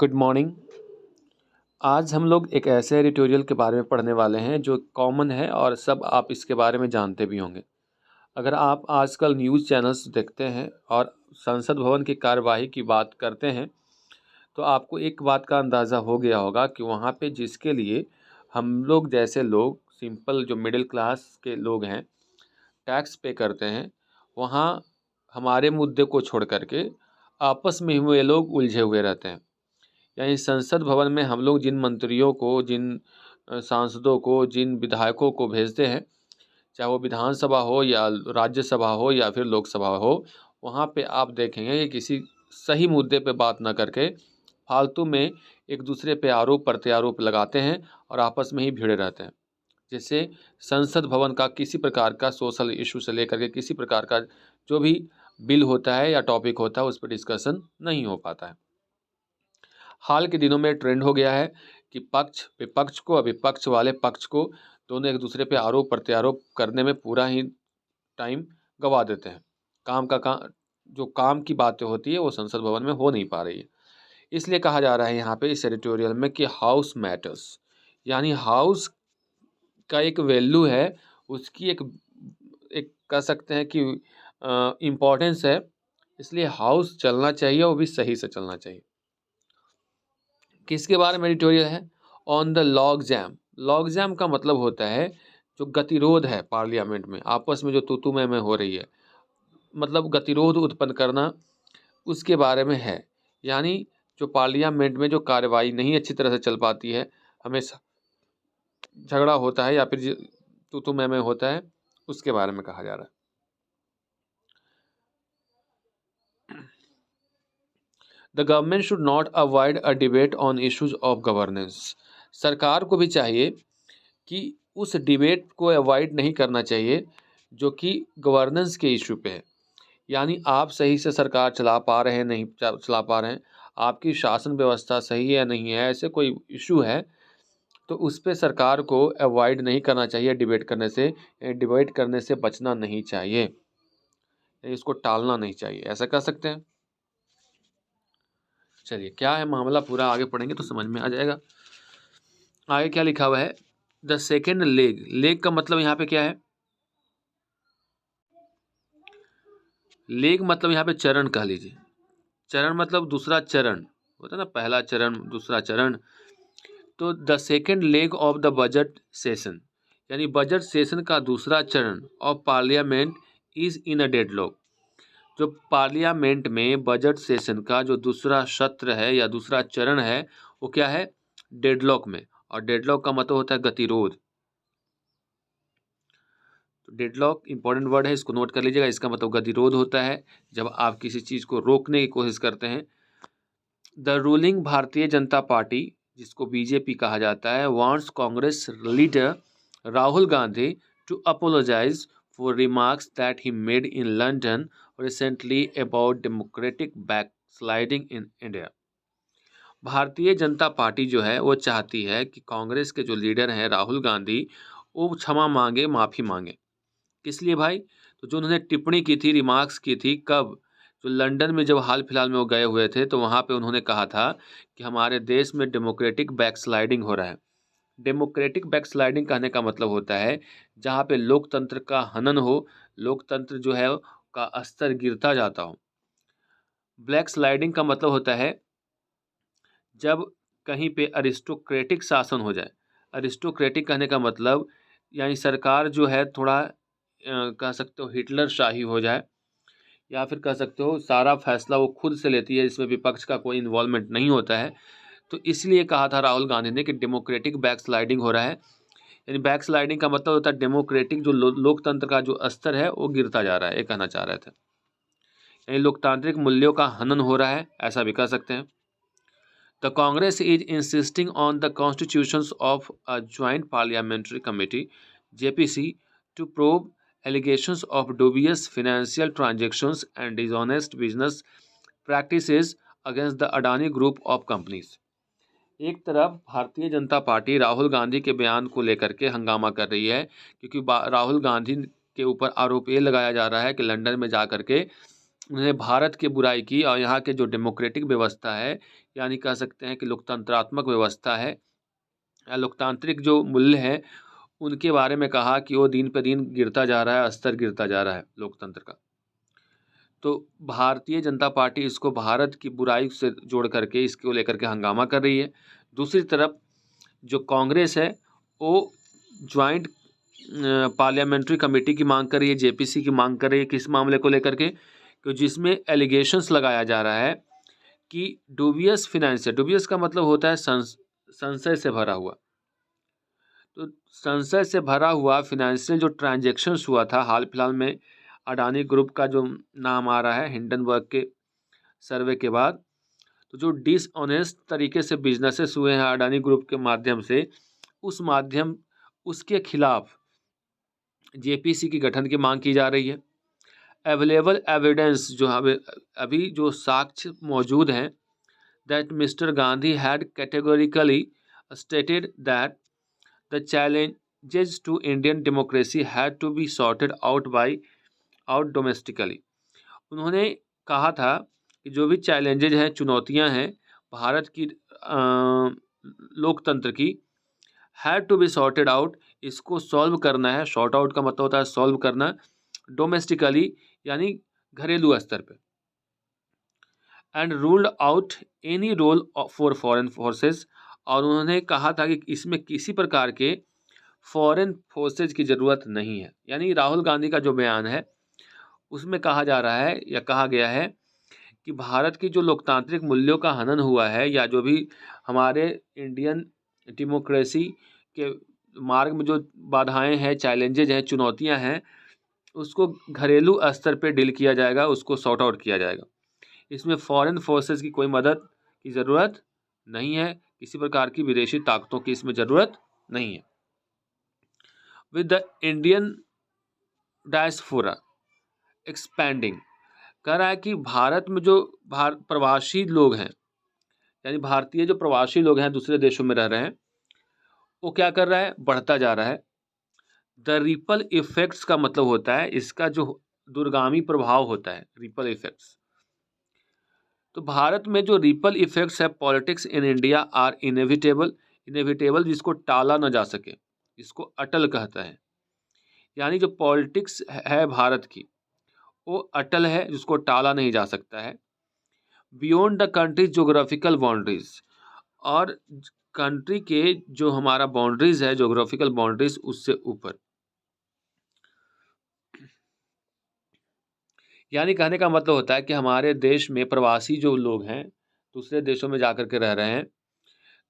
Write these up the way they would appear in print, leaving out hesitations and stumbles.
Good morning. आज हम लोग एक ऐसे एडिटोरियल के बारे में पढ़ने वाले हैं जो कॉमन है और सब आप इसके बारे में जानते भी होंगे। अगर आप आजकल न्यूज़ चैनल्स देखते हैं और संसद भवन की कार्यवाही की बात करते हैं तो आपको एक बात का अंदाज़ा हो गया होगा कि वहाँ पे जिसके लिए हम लोग जैसे लोग सिंपल जो मिडिल क्लास के लोग हैं टैक्स पे करते हैं, वहाँ हमारे मुद्दे को छोड़ कर के आपस में हुए लोग उलझे हुए रहते हैं। यानी संसद भवन में हम लोग जिन मंत्रियों को, जिन सांसदों को, जिन विधायकों को भेजते हैं, चाहे वो विधानसभा हो या राज्यसभा हो या फिर लोकसभा हो, वहाँ पे आप देखेंगे कि किसी सही मुद्दे पे ना ना करके फालतू में एक दूसरे पे आरोप प्रत्यारोप लगाते हैं और आपस में ही भिड़े रहते हैं। जैसे संसद भवन का किसी प्रकार का सोशल इशू से लेकर के किसी प्रकार का जो भी बिल होता है या टॉपिक होता है उस पर डिस्कशन नहीं हो पाता है। हाल के दिनों में ट्रेंड हो गया है कि पक्ष विपक्ष को और विपक्ष वाले पक्ष को दोनों एक दूसरे पे आरोप प्रत्यारोप करने में पूरा ही टाइम गवा देते हैं। जो काम की बातें होती है वो संसद भवन में हो नहीं पा रही है। इसलिए कहा जा रहा है यहाँ पे इस एडिटोरियल में कि हाउस मैटर्स, यानी हाउस का एक वैल्यू है, उसकी एक एक कह सकते हैं कि इम्पोर्टेंस है। इसलिए हाउस चलना चाहिए, वो भी सही से चलना चाहिए। किसके बारे में एडिटोरियल है? On the log jam. Log jam का मतलब होता है जो गतिरोध है पार्लियामेंट में, आपस में जो तू मैं हो रही है, मतलब गतिरोध उत्पन्न करना, उसके बारे में है। यानी जो पार्लियामेंट में जो कार्यवाही नहीं अच्छी तरह से चल पाती है, हमेशा झगड़ा होता है या फिर तू मैं होता है, उसके बारे में कहा जा रहा है। The government should not avoid a debate on issues of governance. सरकार को भी चाहिए कि उस डिबेट को अवॉइड नहीं करना चाहिए जो कि गवर्नेंस के इशू पे है। यानी आप सही से सरकार चला पा रहे हैं, नहीं चला पा रहे हैं, आपकी शासन व्यवस्था सही है या नहीं है, ऐसे कोई इशू है तो उस पे सरकार को अवॉइड नहीं करना चाहिए डिबेट करने से। डिबेट करने से बचना नहीं चाहिए, इसको टालना नहीं चाहिए, ऐसा कर सकते हैं। चलिए क्या है मामला, पूरा आगे पढ़ेंगे तो समझ में आ जाएगा। आगे क्या लिखा हुआ है? The second leg. लेग का मतलब यहाँ पे क्या है? लेग मतलब यहाँ पे चरण कह लीजिए। चरण मतलब दूसरा चरण होता है ना, पहला चरण दूसरा चरण। तो the second leg of the budget session, यानी बजट सेशन का दूसरा चरण of parliament is in a deadlock. जो पार्लियामेंट में बजट सेशन का जो दूसरा सत्र है या दूसरा चरण है वो क्या है? डेडलॉक में। और डेडलॉक का मतलब होता है गतिरोध। तो डेडलॉक इंपॉर्टेंट वर्ड है, इसको नोट कर लीजिएगा। इसका मतलब गतिरोध होता है जब आप किसी चीज़ को रोकने की कोशिश करते हैं। द रूलिंग भारतीय जनता पार्टी, जिसको बीजेपी कहा जाता है, wants Congress leader Rahul Gandhi to apologise for remarks that he made in London recently about democratic backsliding in India. Bharatiya Janata party जो है वो चाहती है कि कांग्रेस के जो लीडर हैं राहुल गांधी, वो क्षमा मांगे, माफ़ी मांगे। किस लिए भाई? तो जो उन्होंने टिप्पणी की थी, रिमार्क्स की थी, कब? जो लंदन में जब हाल फिलहाल में वो गए हुए थे तो वहाँ पे उन्होंने कहा था कि हमारे देश में डेमोक्रेटिक बैकस्लाइडिंग हो रहा है। डेमोक्रेटिक बैकस्लाइडिंग कहने का मतलब होता है जहाँ पे लोकतंत्र का हनन हो, लोकतंत्र जो है का स्तर गिरता जाता हो। ब्लैक स्लाइडिंग का मतलब होता है जब कहीं पे अरिस्टोक्रेटिक शासन हो जाए। अरिस्टोक्रेटिक कहने का मतलब यानी सरकार जो है थोड़ा कह सकते हो हिटलर शाही हो जाए, या फिर कह सकते हो सारा फैसला वो खुद से लेती है, इसमें विपक्ष का कोई इन्वॉल्वमेंट नहीं होता है। तो इसलिए कहा था राहुल गांधी ने कि डेमोक्रेटिक बैकस्लाइडिंग हो रहा है। यानी बैकस्लाइडिंग का मतलब होता है डेमोक्रेटिक जो लोकतंत्र का जो स्तर है वो गिरता जा रहा है, ये कहना चाह रहे थे। यानी लोकतांत्रिक मूल्यों का हनन हो रहा है, ऐसा भी कह सकते हैं। The Congress is insisting on the constitutions of a Joint Parliamentary Committee (JPC) to probe allegations of dubious financial transactions and dishonest business practices against the Adani Group of companies. एक तरफ भारतीय जनता पार्टी राहुल गांधी के बयान को लेकर के हंगामा कर रही है, क्योंकि राहुल गांधी के ऊपर आरोप ये लगाया जा रहा है कि लंदन में जा कर के उन्होंने भारत की बुराई की और यहाँ के जो डेमोक्रेटिक व्यवस्था है, यानी कह सकते हैं कि लोकतंत्रात्मक व्यवस्था है या लोकतांत्रिक जो मूल्य हैं, उनके बारे में कहा कि वो दिन पे दिन गिरता जा रहा है, स्तर गिरता जा रहा है लोकतंत्र का। तो भारतीय जनता पार्टी इसको भारत की बुराई से जोड़ करके इसको लेकर के हंगामा कर रही है। दूसरी तरफ जो कांग्रेस है, वो जॉइंट पार्लियामेंट्री कमेटी की मांग कर रही है, जेपीसी की मांग कर रही है। किस मामले को लेकर के? कि जिसमें एलिगेशंस लगाया जा रहा है कि डूबियस फिनेंस है। डूबियस का मतलब होता है संशय से भरा हुआ। तो संशय से भरा हुआ फिनेंशियल जो ट्रांजैक्शंस हुआ था हाल फिलहाल में, अडानी ग्रुप का जो नाम आ रहा है हिंडनबर्ग के सर्वे के बाद, तो जो डिसऑनेस्ट तरीके से बिजनेसेस हुए हैं अडानी ग्रुप के माध्यम से, उसके खिलाफ जेपीसी की गठन की मांग की जा रही है। अवेलेबल एविडेंस जो हमें अभी जो साक्ष्य मौजूद हैं, that mister Gandhi had categorically stated that the challenges to Indian democracy had to be sorted out domestically। उन्होंने कहा था कि जो भी चैलेंजेज हैं, चुनौतियां हैं भारत की लोकतंत्र की, had to be sorted out, इसको सॉल्व करना है। सॉर्ट आउट का मतलब होता है सॉल्व करना, डोमेस्टिकली यानी घरेलू स्तर पे। And ruled out any role for foreign forces, और उन्होंने कहा था कि इसमें किसी प्रकार के फॉरेन फोर्सेज की ज़रूरत नहीं है। यानी राहुल गांधी का जो बयान है उसमें कहा जा रहा है या कहा गया है कि भारत की जो लोकतांत्रिक मूल्यों का हनन हुआ है, या जो भी हमारे इंडियन डेमोक्रेसी के मार्ग में जो बाधाएं हैं, चैलेंजेज हैं, चुनौतियां हैं, उसको घरेलू स्तर पे डील किया जाएगा, उसको सॉर्ट आउट किया जाएगा। इसमें फॉरेन फोर्सेस की कोई मदद की ज़रूरत नहीं है, किसी प्रकार की विदेशी ताकतों की इसमें ज़रूरत नहीं है। With the Indian diaspora expanding, कह रहा है कि भारत में जो प्रवासी लोग हैं, यानी भारतीय जो प्रवासी लोग हैं दूसरे देशों में रह रहे हैं, वो क्या कर रहा है? बढ़ता जा रहा है। द रिपल इफेक्ट्स का मतलब होता है इसका जो दूरगामी प्रभाव होता है, रिपल इफेक्ट्स। तो भारत में जो रिपल इफेक्ट्स है politics in India are inevitable. Inevitable जिसको टाला न जा सके, इसको अटल कहता है। यानी जो पॉलिटिक्स है भारत की, वो अटल है, जिसको टाला नहीं जा सकता है। Beyond the country geographical boundaries, और कंट्री के जो हमारा बाउंड्रीज है, जोग्राफिकल बाउंड्रीज, उससे ऊपर। यानी कहने का मतलब होता है कि हमारे देश में प्रवासी जो लोग हैं, दूसरे देशों में जाकर के रह रहे हैं,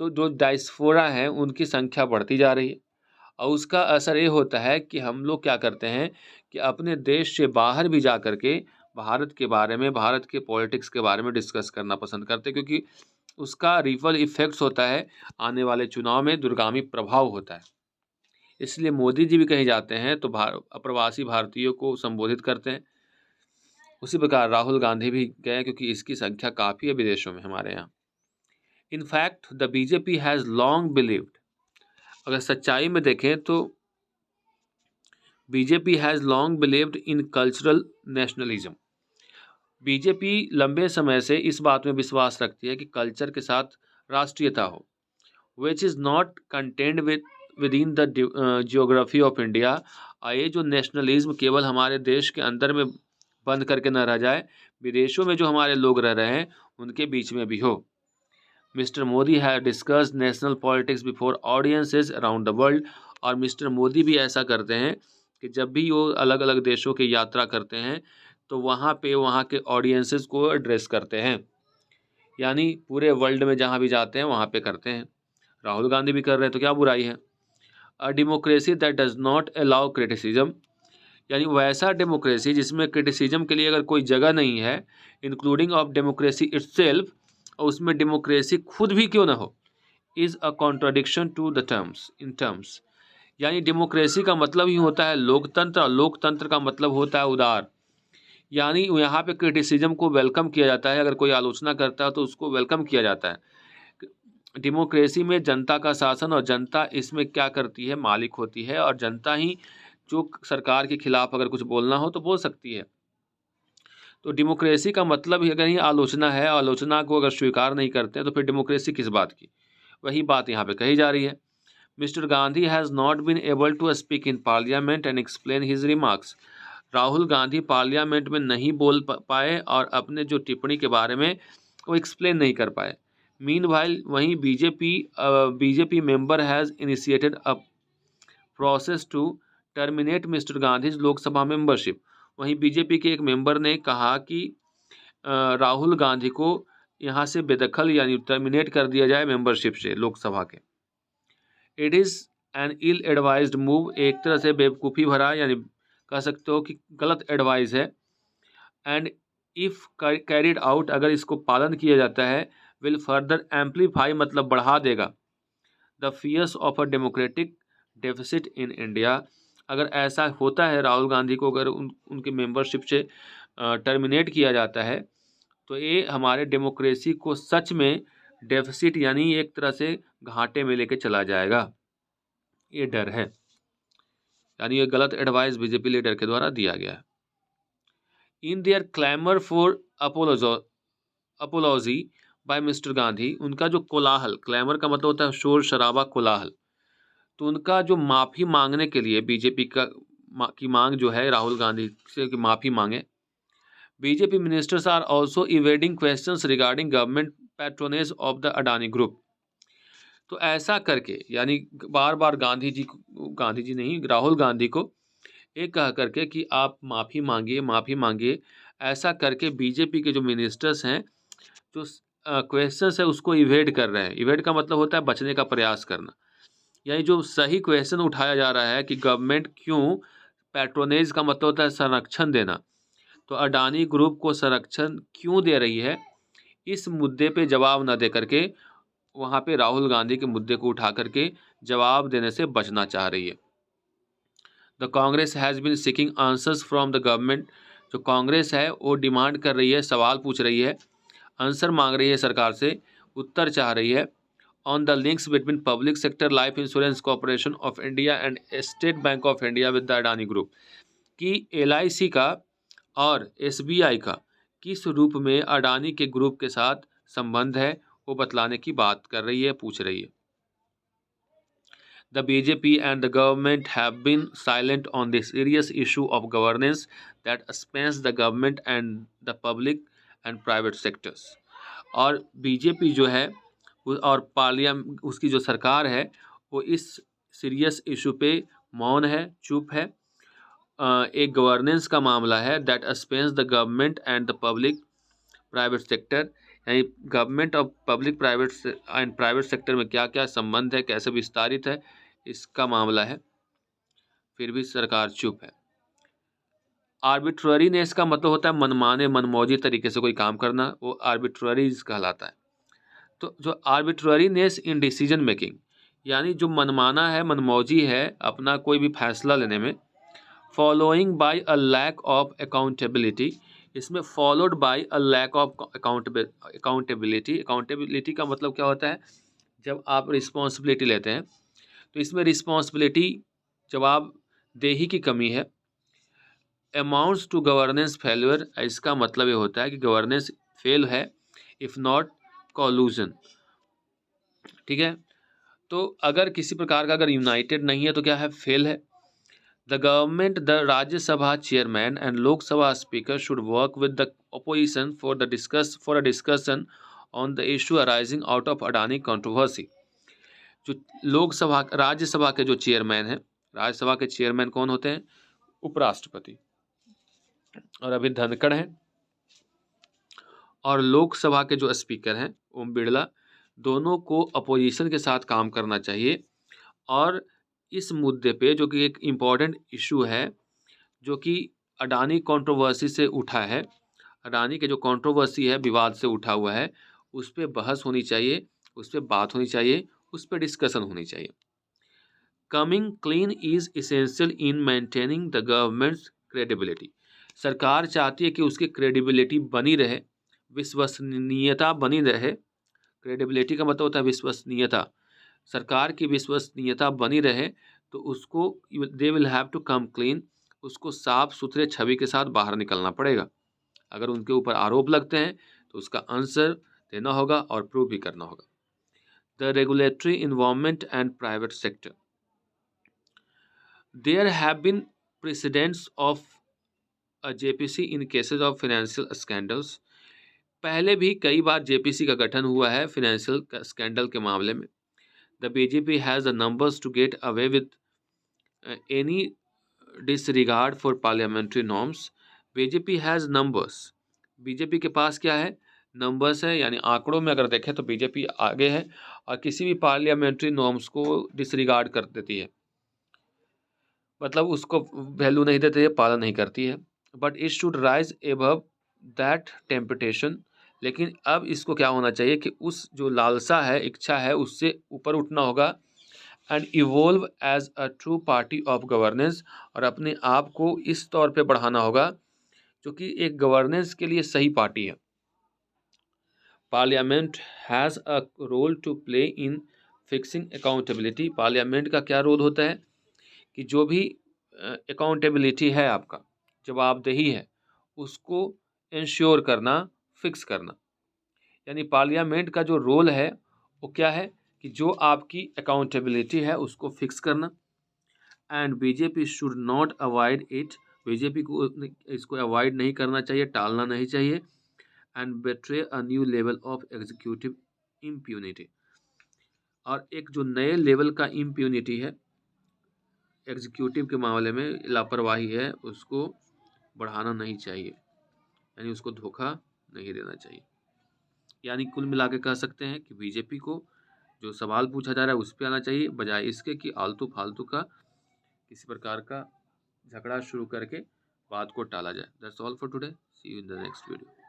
तो जो डायस्पोरा हैं उनकी संख्या बढ़ती जा रही है, और उसका असर ये होता है कि हम लोग क्या करते हैं कि अपने देश से बाहर भी जा कर के भारत के बारे में, भारत के पॉलिटिक्स के बारे में डिस्कस करना पसंद करते हैं, क्योंकि उसका रिपल इफेक्ट्स होता है, आने वाले चुनाव में दूरगामी प्रभाव होता है। इसलिए मोदी जी भी कहीं जाते हैं तो अप्रवासी भारतीयों को संबोधित करते हैं। उसी प्रकार राहुल गांधी भी गए, क्योंकि इसकी संख्या काफ़ी है विदेशों में हमारे यहाँ। In fact the BJP has long believed, अगर सच्चाई में देखें तो BJP has long believed in cultural nationalism. BJP लंबे समय से इस बात में विश्वास रखती है कि कल्चर के साथ राष्ट्रीयता हो, which is not contained with in the geography of India. ये जो नेशनलिज्म केवल हमारे देश के अंदर में बंद करके न रह जाए, विदेशों में जो हमारे लोग रह रहे हैं उनके बीच में भी हो। Mister Modi have discussed national politics before audiences around the world, और मिस्टर मोदी भी ऐसा करते हैं कि जब भी वो अलग अलग देशों की यात्रा करते हैं तो वहाँ पे वहाँ के ऑडियंसेस को एड्रेस करते हैं, यानी पूरे वर्ल्ड में जहाँ भी जाते हैं वहाँ पे करते हैं। राहुल गांधी भी कर रहे हैं, तो क्या बुराई है? A democracy that does not allow criticism, यानी वैसा डेमोक्रेसी जिसमें क्रिटिसिज्म के लिए अगर कोई जगह नहीं है, इंक्लूडिंग ऑफ डेमोक्रेसी इटसेल्फ, और उसमें डेमोक्रेसी खुद भी क्यों ना हो, is a contradiction to the terms. यानी डेमोक्रेसी का मतलब ही होता है लोकतंत्र, और लोकतंत्र का मतलब होता है उदार। यानी यहाँ पे क्रिटिसिज्म को वेलकम किया जाता है, अगर कोई आलोचना करता है तो उसको वेलकम किया जाता है। डेमोक्रेसी में जनता का शासन, और जनता इसमें क्या करती है? मालिक होती है, और जनता ही जो सरकार के खिलाफ अगर कुछ बोलना हो तो बोल सकती है। तो डेमोक्रेसी का मतलब ही अगर ये आलोचना है, आलोचना को अगर स्वीकार नहीं करते हैं तो फिर डेमोक्रेसी किस बात की? वही बात यहाँ पे कही जा रही है। Mister Gandhi has not been able to speak in parliament and explain his remarks. Rahul Gandhi parliament में नहीं बोल पाए और अपने जो टिप्पणी के बारे में वो एक्सप्लेन नहीं कर पाए। मीनवाइल वहीं BJP member has initiated a process to terminate mister Gandhi's Lok Sabha membership. वहीं बीजेपी के एक मेंबर ने कहा कि राहुल गांधी को यहाँ से बेदखल यानी टर्मिनेट कर दिया जाए मेंबरशिप से लोकसभा के। It is an ill advised move, एक तरह से बेवकूफ़ी भरा यानी कह सकते हो कि गलत एडवाइस है। एंड इफ़ कैरिड आउट, अगर इसको पालन किया जाता है, विल फर्दर एम्पलीफाई मतलब बढ़ा देगा the fears of a democratic deficit in India. अगर ऐसा होता है, राहुल गांधी को अगर उनके मेंबरशिप से टर्मिनेट किया जाता है, तो ये हमारे डेमोक्रेसी को सच में डेफिसिट यानी एक तरह से घाटे में लेके चला जाएगा। ये डर है, यानी ये गलत एडवाइस बीजेपी लीडर के द्वारा दिया गया है। In their clamour for apology by mister Gandhi, उनका जो कोलाहल, क्लैमर का मतलब होता है शोर शराबा, कोलाहल, तो उनका जो माफ़ी मांगने के लिए बीजेपी की मांग जो है राहुल गांधी से कि माफ़ी मांगे। BJP ministers are also evading questions regarding government patronage of the Adani group. तो ऐसा करके यानी बार बार गांधी जी नहीं, राहुल गांधी को ये कह करके कि आप माफ़ी मांगिए, माफ़ी मांगिए, ऐसा करके बीजेपी के जो मिनिस्टर्स हैं जो क्वेश्चंस है उसको इवेड कर रहे हैं। इवेड का मतलब होता है बचने का प्रयास करना, यानी जो सही क्वेश्चन उठाया जा रहा है कि गवर्नमेंट क्यों, पैट्रोनेज का मतलब होता है संरक्षण देना, तो अडानी ग्रुप को संरक्षण क्यों दे रही है, इस मुद्दे पे जवाब न दे करके वहाँ पे राहुल गांधी के मुद्दे को उठा करके जवाब देने से बचना चाह रही है। The Congress has been seeking answers from the government, जो कांग्रेस है वो डिमांड कर रही है, सवाल पूछ रही है, आंसर मांग रही है सरकार से, उत्तर चाह रही है on the links between public sector life insurance corporation of India and state bank of India with the Adani group, कि LIC का और SBI का किस रूप में अडानी के ग्रुप के साथ संबंध है, वो बतलाने की बात कर रही है, पूछ रही है। The BJP and the government have been silent on the serious issue of governance that spans the government and the public and private sectors। और बीजेपी जो है और उसकी जो सरकार है वो इस सीरियस इशू पे मौन है, चुप है। एक गवर्नेंस का मामला है that Spence the government and the public private sector, यानी गवर्नमेंट और public private and private sector में क्या क्या संबंध है, कैसे विस्तारित है, इसका मामला है, फिर भी सरकार चुप है। आर्बिट्ररीनेस का मतलब होता है मनमाने मनमौजी तरीके से कोई काम करना, वो आर्बिट्ररीज कहलाता है। तो जो आर्बिट्ररीनेस इन डिसीजन मेकिंग, यानी जो मनमाना है, मनमौजी है अपना कोई भी फैसला लेने में। Following by a lack of accountability, इसमें followed by a lack of accountability. Accountability का मतलब क्या होता है, जब आप रिस्पॉन्सिबिलिटी लेते हैं तो इसमें रिस्पॉन्सिबिलिटी जवाबदेही की कमी है। अमाउंट्स टू गवर्नेंस फेल्यूर, इसका मतलब ये होता है कि गवर्नेंस फेल है, इफ़ नॉट कॉलूजन। ठीक है, तो अगर किसी प्रकार का अगर यूनाइटेड नहीं है तो क्या है, फेल है। The government, the Rajya Sabha chairman and Lok Sabha speaker should work with the opposition for a discussion on the issue arising out of Adani controversy. जो लोकसभा राज्यसभा के जो चेयरमैन हैं, राज्यसभा के चेयरमैन कौन होते हैं, उपराष्ट्रपति, और अभी धनखड़ हैं, और लोकसभा के जो स्पीकर हैं ओम बिरला, दोनों को अपोजिशन के साथ काम करना चाहिए। और इस मुद्दे पे जो कि एक इम्पॉर्टेंट इशू है, जो कि अडानी कंट्रोवर्सी से उठा है, अडानी के जो कंट्रोवर्सी है, विवाद से उठा हुआ है, उस पर बहस होनी चाहिए, उस पर बात होनी चाहिए, उस पर डिस्कशन होनी चाहिए। Coming clean is essential in maintaining the governments credibility, सरकार चाहती है कि उसकी क्रेडिबिलिटी बनी रहे, विश्वसनीयता बनी रहे। क्रेडिबिलिटी का मतलब होता है विश्वसनीयता, सरकार की विश्वसनीयता बनी रहे, तो उसको they will have to come clean, उसको साफ सुथरे छवि के साथ बाहर निकलना पड़ेगा। अगर उनके ऊपर आरोप लगते हैं तो उसका आंसर देना होगा और प्रूव भी करना होगा। The regulatory environment and private sector, there have been presidents of JPC in cases of financial scandals. पहले भी कई बार जेपीसी का गठन हुआ है फाइनेंशियल स्कैंडल के मामले में। The BJP has the numbers to get away with any disregard for parliamentary norms. BJP has numbers, BJP के पास क्या है, नंबर्स है, यानी आंकड़ों में अगर देखें तो बीजेपी आगे है और किसी भी पार्लियामेंट्री नॉर्म्स को डिसरिगार्ड कर देती है, मतलब उसको वैल्यू नहीं देती है, पालन नहीं करती है। But it should rise above that temptation, लेकिन अब इसको क्या होना चाहिए कि उस जो लालसा है, इच्छा है, उससे ऊपर उठना होगा। And evolve as a true party of governance, और अपने आप को इस तौर पे बढ़ाना होगा जो कि एक गवर्नेंस के लिए सही पार्टी है। Parliament has a role to play in fixing accountability. Parliament का क्या रोल होता है कि जो भी अकाउंटेबिलिटी है, आपका जवाबदेही है, उसको इंश्योर करना, फिक्स करना। यानी पार्लियामेंट का जो रोल है वो क्या है कि जो आपकी अकाउंटेबिलिटी है उसको फिक्स करना। And BJP should not avoid it, BJP को इसको अवॉइड नहीं करना चाहिए, टालना नहीं चाहिए। And betray a new level of executive impunity, और एक जो नए लेवल का इम्प्यूनिटी है एग्जीक्यूटिव के मामले में, लापरवाही है, उसको बढ़ाना नहीं चाहिए, यानी उसको धोखा नहीं देना चाहिए। यानी कुल मिला के कह सकते हैं कि बीजेपी को जो सवाल पूछा जा रहा है उस पर आना चाहिए, बजाय इसके कि आलतू फालतू का किसी प्रकार का झगड़ा शुरू करके बात को टाला जाए। That's all for today, see you in the next video.